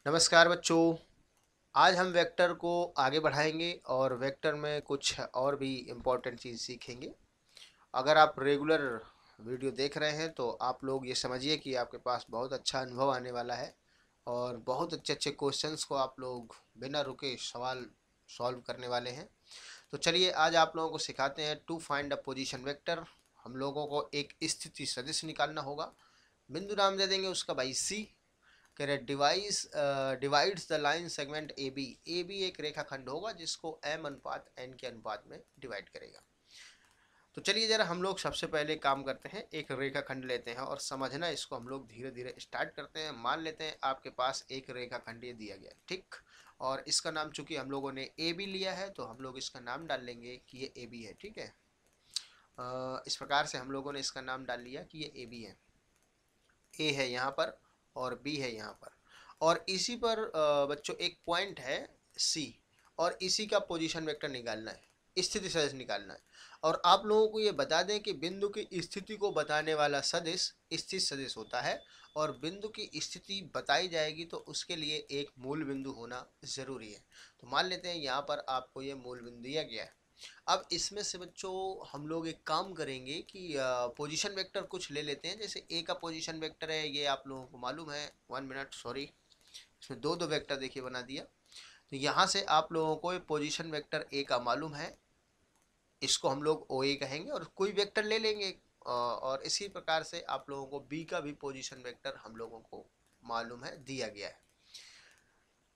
नमस्कार बच्चों। आज हम वेक्टर को आगे बढ़ाएंगे और वेक्टर में कुछ और भी इम्पोर्टेंट चीज़ सीखेंगे। अगर आप रेगुलर वीडियो देख रहे हैं तो आप लोग ये समझिए कि आपके पास बहुत अच्छा अनुभव आने वाला है और बहुत अच्छे अच्छे क्वेश्चंस को आप लोग बिना रुके सवाल सॉल्व करने वाले हैं। तो चलिए आज आप लोगों को सिखाते हैं to find a position vector. हम लोगों को एक स्थिति सदिश निकालना होगा। बिंदु नाम दे देंगे उसका भाई सी। कह रहे divides the line segment A B एक रेखाखंड होगा जिसको एम अनुपात एन के अनुपात में डिवाइड करेगा। तो चलिए जरा हम लोग सबसे पहले काम करते हैं, एक रेखाखंड लेते हैं और समझना इसको हम लोग धीरे धीरे स्टार्ट करते हैं। मान लेते हैं आपके पास एक रेखाखंड ये दिया गया, ठीक। और इसका नाम चूंकि हम लोगों ने ए बी लिया है तो हम लोग इसका नाम डाल लेंगे कि ये ए बी है, ठीक है। इस प्रकार से हम लोगों ने इसका नाम डाल लिया कि ये ए बी है। ए है यहाँ पर और बी है यहाँ पर। और इसी पर बच्चों एक पॉइंट है सी, और इसी का पोजीशन वेक्टर निकालना है, स्थिति सदिश निकालना है। और आप लोगों को ये बता दें कि बिंदु की स्थिति को बताने वाला सदिश स्थित सदिश होता है, और बिंदु की स्थिति बताई जाएगी तो उसके लिए एक मूल बिंदु होना जरूरी है। तो मान लेते हैं यहाँ पर आपको ये मूल बिंदु दिया गया है। अब इसमें से बच्चों हम लोग एक काम करेंगे कि पोजीशन वेक्टर कुछ ले लेते हैं। जैसे ए का पोजीशन वेक्टर है, ये आप लोगों को मालूम है। 1 मिनट, सॉरी, इसमें दो दो वेक्टर देखिए बना दिया। तो यहाँ से आप लोगों को पोजीशन वेक्टर ए का मालूम है, इसको हम लोग ओ ए कहेंगे और कोई वेक्टर ले लेंगे। और इसी प्रकार से आप लोगों को बी का भी पोजीशन वेक्टर हम लोगों को मालूम है, दिया गया है।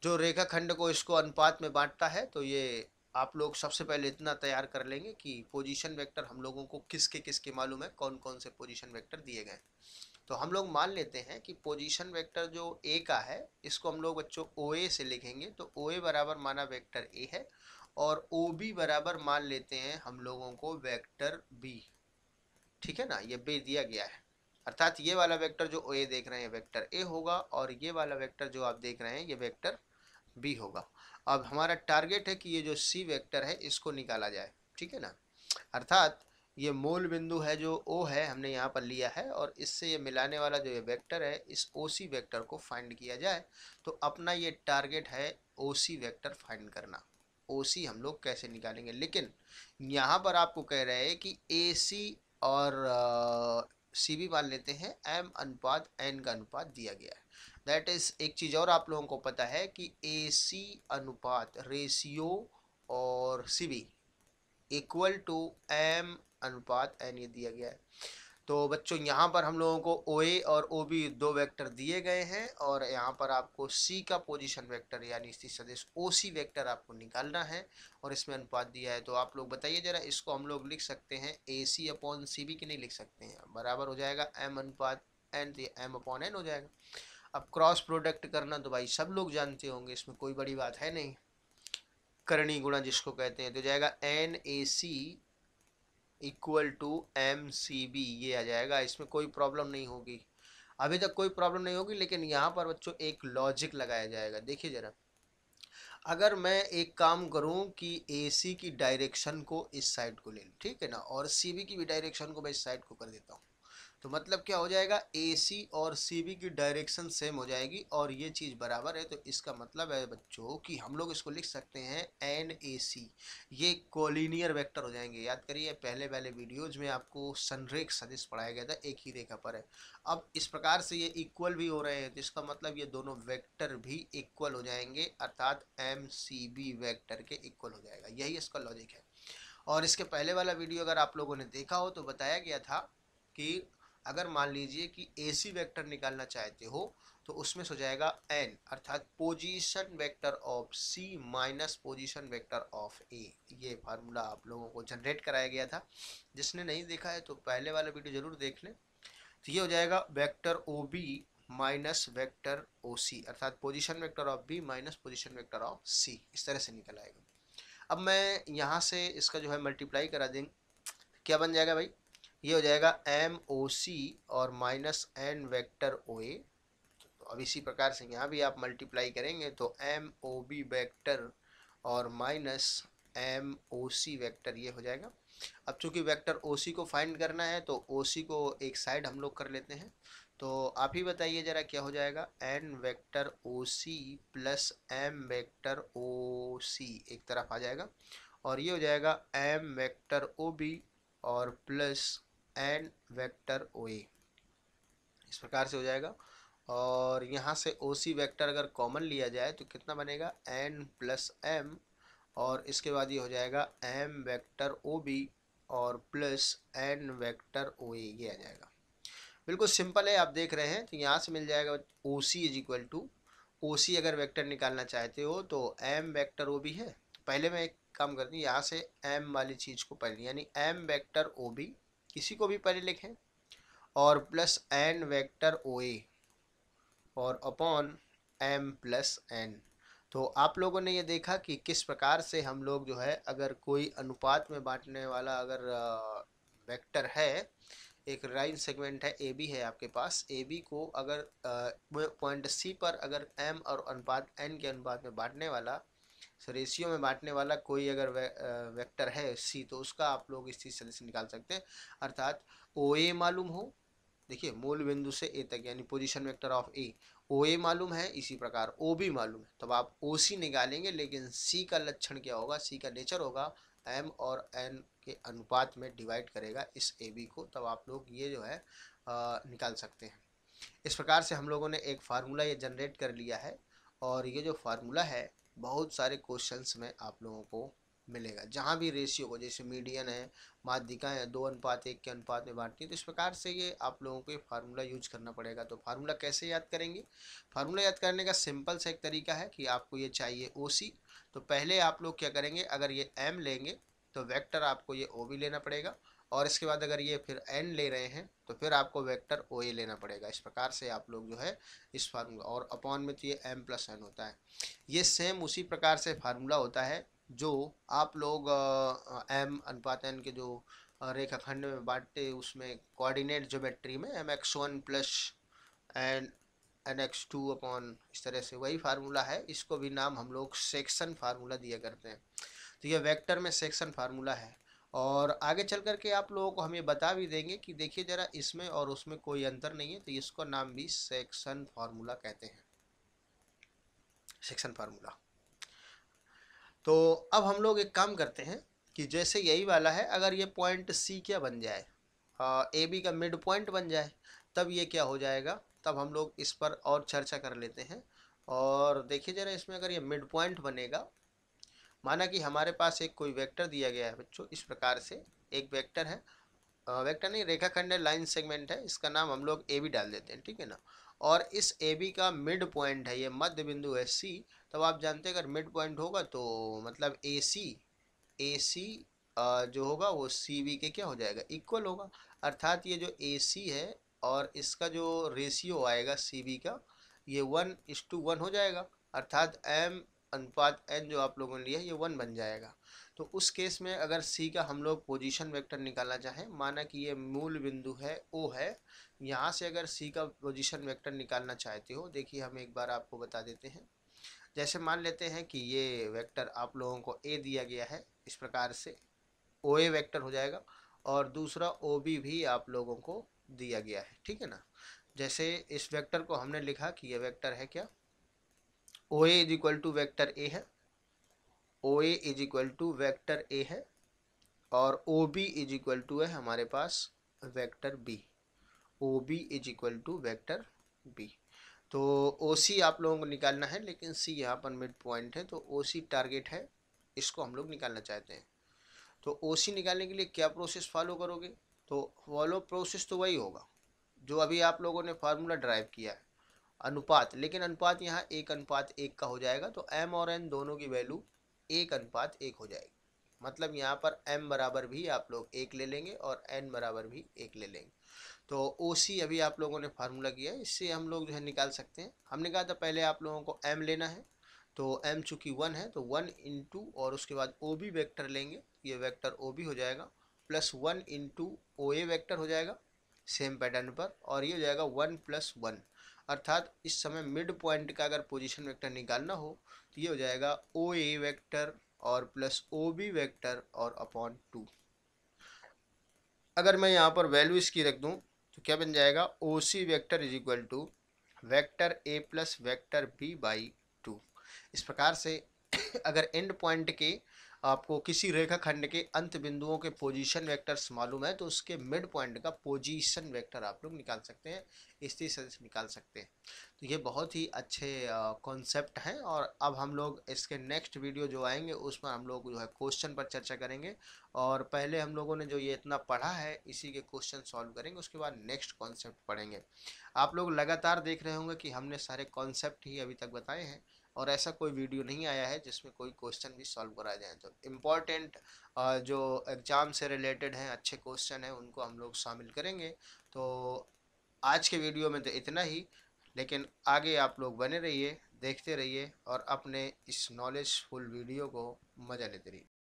जो रेखाखंड को इसको अनुपात में बांटता है, तो ये आप लोग सबसे पहले इतना तैयार कर लेंगे कि पोजीशन वेक्टर हम लोगों को किसके किसके मालूम है, कौन कौन से पोजीशन वेक्टर दिए गए। तो हम लोग मान लेते हैं कि पोजीशन वेक्टर जो ए का है इसको हम लोग बच्चों ओ ए से लिखेंगे। तो ओ ए बराबर माना वेक्टर ए है, और ओ बी बराबर मान लेते हैं हम लोगों को वेक्टर बी, ठीक है ना। ये बी दिया गया है, अर्थात ये वाला वेक्टर जो ए देख रहे हैं वेक्टर ए होगा, और ये वाला वेक्टर जो आप देख रहे हैं ये वेक्टर बी होगा। अब हमारा टारगेट है कि ये जो सी वेक्टर है इसको निकाला जाए, ठीक है ना। अर्थात ये मूल बिंदु है जो ओ है, हमने यहाँ पर लिया है, और इससे ये मिलाने वाला जो ये वेक्टर है इस ओ सी वेक्टर को फाइंड किया जाए। तो अपना ये टारगेट है ओ सी वेक्टर फाइंड करना। ओ सी हम लोग कैसे निकालेंगे, लेकिन यहाँ पर आपको कह रहे हैं कि ए सी और सी भी मान लेते हैं, एम अनुपात एन का अनुपात दिया गया है। दैट इज एक चीज़ और आप लोगों को पता है कि ए सी अनुपात रेशियो और C B equal to M अनुपात एन ये दिया गया है। तो बच्चों यहाँ पर हम लोगों को ओ ए और ओ बी दो वेक्टर दिए गए हैं, और यहाँ पर आपको सी का पोजीशन वेक्टर यानी स्थित सदिश ओ सी वेक्टर आपको निकालना है, और इसमें अनुपात दिया है। तो आप लोग बताइए जरा, इसको हम लोग लिख सकते हैं ए सी अपॉन सी बी, की नहीं लिख सकते हैं? बराबर हो जाएगा एम अनुपात एन, तो एम अपॉन एन हो जाएगा। अब क्रॉस प्रोडक्ट करना तो भाई सब लोग जानते होंगे, इसमें कोई बड़ी बात है नहीं, करनी गुणा जिसको कहते हैं। तो जाएगा N A C equal to M C B, ये आ जाएगा। इसमें कोई प्रॉब्लम नहीं होगी, अभी तक कोई प्रॉब्लम नहीं होगी। लेकिन यहाँ पर बच्चों एक लॉजिक लगाया जाएगा, देखिए जरा। अगर मैं एक काम करूं कि ए सी की डायरेक्शन को इस साइड को ले लूं, ठीक है ना, और सी बी की भी डायरेक्शन को मैं इस साइड को कर देता हूँ, तो मतलब क्या हो जाएगा, ए सी और सी बी की डायरेक्शन सेम हो जाएगी और ये चीज़ बराबर है। तो इसका मतलब है बच्चों कि हम लोग इसको लिख सकते हैं एन ए सी, ये कोलिनियर वेक्टर हो जाएंगे। याद करिए पहले वाले वीडियोज में आपको संरेख सदिश पढ़ाया गया था, एक ही रेखा पर है। अब इस प्रकार से ये इक्वल भी हो रहे हैं, तो इसका मतलब ये दोनों वेक्टर भी इक्वल हो जाएंगे, अर्थात एम सी बी वेक्टर के इक्वल हो जाएगा। यही इसका लॉजिक है। और इसके पहले वाला वीडियो अगर आप लोगों ने देखा हो तो बताया गया था कि अगर मान लीजिए कि ए सी वेक्टर निकालना चाहते हो तो उसमें हो जाएगा एन, अर्थात position vector of C minus position vector of A. ये फार्मूला आप लोगों को जनरेट कराया गया था, जिसने नहीं देखा है तो पहले वाला वीडियो जरूर देख लें। तो ये हो जाएगा vector O B minus vector O C, अर्थात position vector of B minus position vector of C, इस तरह से निकल आएगा। अब मैं यहाँ से इसका जो है मल्टीप्लाई करा देंगे, क्या बन जाएगा भाई, ये हो जाएगा एम ओ सी और माइनस एन वेक्टर ओ ए। तो अब इसी प्रकार से यहाँ भी आप मल्टीप्लाई करेंगे तो एम ओ बी वेक्टर और minus M O C vector, ये हो जाएगा। अब चूंकि वेक्टर ओ सी को फाइंड करना है तो ओ सी को एक साइड हम लोग कर लेते हैं। तो आप ही बताइए जरा क्या हो जाएगा, N vector O C plus M vector O C एक तरफ आ जाएगा, और ये हो जाएगा एम वेक्टर ओ बी और plus N vector O A, इस प्रकार से हो जाएगा। और यहाँ से ओ सी वेक्टर अगर कॉमन लिया जाए तो कितना बनेगा, एन प्लस एम, और इसके बाद ये हो जाएगा एम वेक्टर ओ बी और प्लस एन वेक्टर ओ ए, ये आ जाएगा। बिल्कुल सिंपल है, आप देख रहे हैं। तो यहाँ से मिल जाएगा O C is equal to, ओ सी अगर वेक्टर निकालना चाहते हो तो एम वेक्टर ओ बी है। पहले मैं एक काम करती हूँ, यहाँ से एम वाली चीज़ को पहले, यानी एम वेक्टर ओ बी किसी को भी पहले लिखें, और प्लस एन वेक्टर ओ ए और अपॉन एम प्लस एन। तो आप लोगों ने ये देखा कि किस प्रकार से हम लोग जो है, अगर कोई अनुपात में बांटने वाला अगर वेक्टर है, एक लाइन सेगमेंट है ए बी है आपके पास, ए बी को अगर पॉइंट सी पर अगर एम और अनुपात एन के अनुपात में बांटने वाला, रेशियो में बांटने वाला कोई अगर वेक्टर है सी, तो उसका आप लोग इस चीज़ से निकाल सकते हैं। अर्थात ओ ए मालूम हो, देखिए मूल बिंदु से ए तक यानी पोजीशन वेक्टर ऑफ ए, ओ ए मालूम है, इसी प्रकार ओ बी मालूम है, तब आप ओ सी निकालेंगे। लेकिन सी का लक्षण क्या होगा, सी का नेचर होगा एम और एन के अनुपात में डिवाइड करेगा इस ए बी को, तब आप लोग ये जो है निकाल सकते हैं। इस प्रकार से हम लोगों ने एक फार्मूला ये जनरेट कर लिया है, और ये जो फार्मूला है बहुत सारे क्वेश्चंस में आप लोगों को मिलेगा, जहाँ भी रेशियो को, जैसे मीडियन है, माध्यिकाएँ 2:1 के अनुपात में बांटती है, तो इस प्रकार से ये आप लोगों को फार्मूला यूज करना पड़ेगा। तो फार्मूला कैसे याद करेंगे, फार्मूला याद करने का सिंपल सा एक तरीका है कि आपको ये चाहिए ओ सी, तो पहले आप लोग क्या करेंगे, अगर ये एम लेंगे तो वेक्टर आपको ये ओ बी लेना पड़ेगा, और इसके बाद अगर ये फिर एन ले रहे हैं तो फिर आपको वेक्टर ओ ए लेना पड़ेगा। इस प्रकार से आप लोग जो है इस फार्मूला, और अपॉन में तो ये एम प्लस एन होता है, ये सेम उसी प्रकार से फार्मूला होता है जो आप लोग एम अनुपात एन के जो रेखाखंड में बांटते, उसमें कोऑर्डिनेट ज्योमेट्री में M X one plus N N X two upon, इस तरह से वही फार्मूला है। इसको भी नाम हम लोग सेक्शन फार्मूला दिया करते हैं। तो ये वेक्टर में सेक्शन फार्मूला है, और आगे चल करके आप लोगों को हम ये बता भी देंगे कि देखिए जरा इसमें और उसमें कोई अंतर नहीं है, तो इसको नाम भी सेक्शन फार्मूला कहते हैं, सेक्शन फार्मूला। तो अब हम लोग एक काम करते हैं कि जैसे यही वाला है, अगर ये पॉइंट सी क्या बन जाए, ए बी का मिड पॉइंट बन जाए, तब ये क्या हो जाएगा, तब हम लोग इस पर और चर्चा कर लेते हैं। और देखिए जरा इसमें अगर ये मिड पॉइंट बनेगा, माना कि हमारे पास एक कोई वेक्टर दिया गया है बच्चों, इस प्रकार से एक वेक्टर है, वेक्टर नहीं, रेखाखंड है, लाइन सेगमेंट है, इसका नाम हम लोग ए बी डाल देते हैं, ठीक है ना। और इस ए बी का मिड पॉइंट है, ये मध्य बिंदु है सी, तब आप जानते हैं अगर मिड पॉइंट होगा तो मतलब ए सी जो होगा वो सी बी के क्या हो जाएगा, इक्वल होगा। अर्थात ये जो ए सी है और इसका जो रेशियो आएगा सी बी का, ये 1:1 हो जाएगा। अर्थात एम अनुपात एन जो आप लोगों ने लिया है ये 1 बन जाएगा। तो उस केस में अगर सी का हम लोग पोजीशन वेक्टर निकालना चाहें, माना कि ये मूल बिंदु है ओ है, यहाँ से अगर सी का पोजीशन वेक्टर निकालना चाहते हो, देखिए हम एक बार आपको बता देते हैं। जैसे मान लेते हैं कि ये वेक्टर आप लोगों को ए दिया गया है, इस प्रकार से ओ ए वेक्टर हो जाएगा, और दूसरा ओ बी भी आप लोगों को दिया गया है, ठीक है ना। जैसे इस वेक्टर को हमने लिखा कि ये वेक्टर है क्या, O A is equal to vector A है, O A is equal to vector A है, और O B is equal to है हमारे पास vector B, O B is equal to vector B. तो ओ सी आप लोगों को निकालना है, लेकिन सी यहाँ पर मिड पॉइंट है, तो ओ सी टारगेट है, इसको हम लोग निकालना चाहते हैं। तो ओ सी निकालने के लिए क्या प्रोसेस फॉलो करोगे, तो फॉलो प्रोसेस तो वही होगा जो अभी आप लोगों ने फार्मूला ड्राइव किया है, अनुपात। लेकिन अनुपात यहाँ 1:1 का हो जाएगा, तो एम और एन दोनों की वैल्यू 1:1 हो जाएगी। मतलब यहाँ पर m बराबर भी आप लोग 1 ले लेंगे और n बराबर भी 1 ले लेंगे। तो ओ सी अभी आप लोगों ने फार्मूला किया है, इससे हम लोग जो है निकाल सकते हैं। हमने कहा था पहले आप लोगों को m लेना है, तो m चूँकि 1 है तो 1 इंटू और उसके बाद ओ बी वेक्टर लेंगे, ये वेक्टर ओ बी हो जाएगा, प्लस 1 इंटू ओ ए वेक्टर हो जाएगा सेम पैटर्न पर, और ये हो जाएगा 1+1। अर्थात इस समय मिड पॉइंट का अगर पोजीशन वेक्टर निकालना हो तो ये हो जाएगा ओ ए वेक्टर और प्लस ओ बी वेक्टर और अपॉन 2। अगर मैं यहाँ पर वैल्यू इसकी रख दूँ तो क्या बन जाएगा, O C vector is equal to vector A plus vector B by two. इस प्रकार से अगर एंड पॉइंट के आपको किसी रेखाखंड के अंत बिंदुओं के पोजीशन वेक्टर्स मालूम है तो उसके मिड पॉइंट का पोजीशन वेक्टर आप लोग निकाल सकते हैं, स्थिति सदिश निकाल सकते हैं। तो ये बहुत ही अच्छे कॉन्सेप्ट हैं। और अब हम लोग इसके नेक्स्ट वीडियो जो आएंगे उसमें हम लोग जो है क्वेश्चन पर चर्चा करेंगे। और पहले हम लोगों ने जो ये इतना पढ़ा है इसी के क्वेश्चन सॉल्व करेंगे, उसके बाद नेक्स्ट कॉन्सेप्ट पढ़ेंगे। आप लोग लगातार देख रहे होंगे कि हमने सारे कॉन्सेप्ट ही अभी तक बताए हैं और ऐसा कोई वीडियो नहीं आया है जिसमें कोई क्वेश्चन भी सॉल्व कराया जाए। तो इम्पॉर्टेंट जो एग्ज़ाम से रिलेटेड हैं, अच्छे क्वेश्चन हैं, उनको हम लोग शामिल करेंगे। तो आज के वीडियो में तो इतना ही, लेकिन आगे आप लोग बने रहिए, देखते रहिए और अपने इस नॉलेजफुल वीडियो को मज़ा लेते रहिए।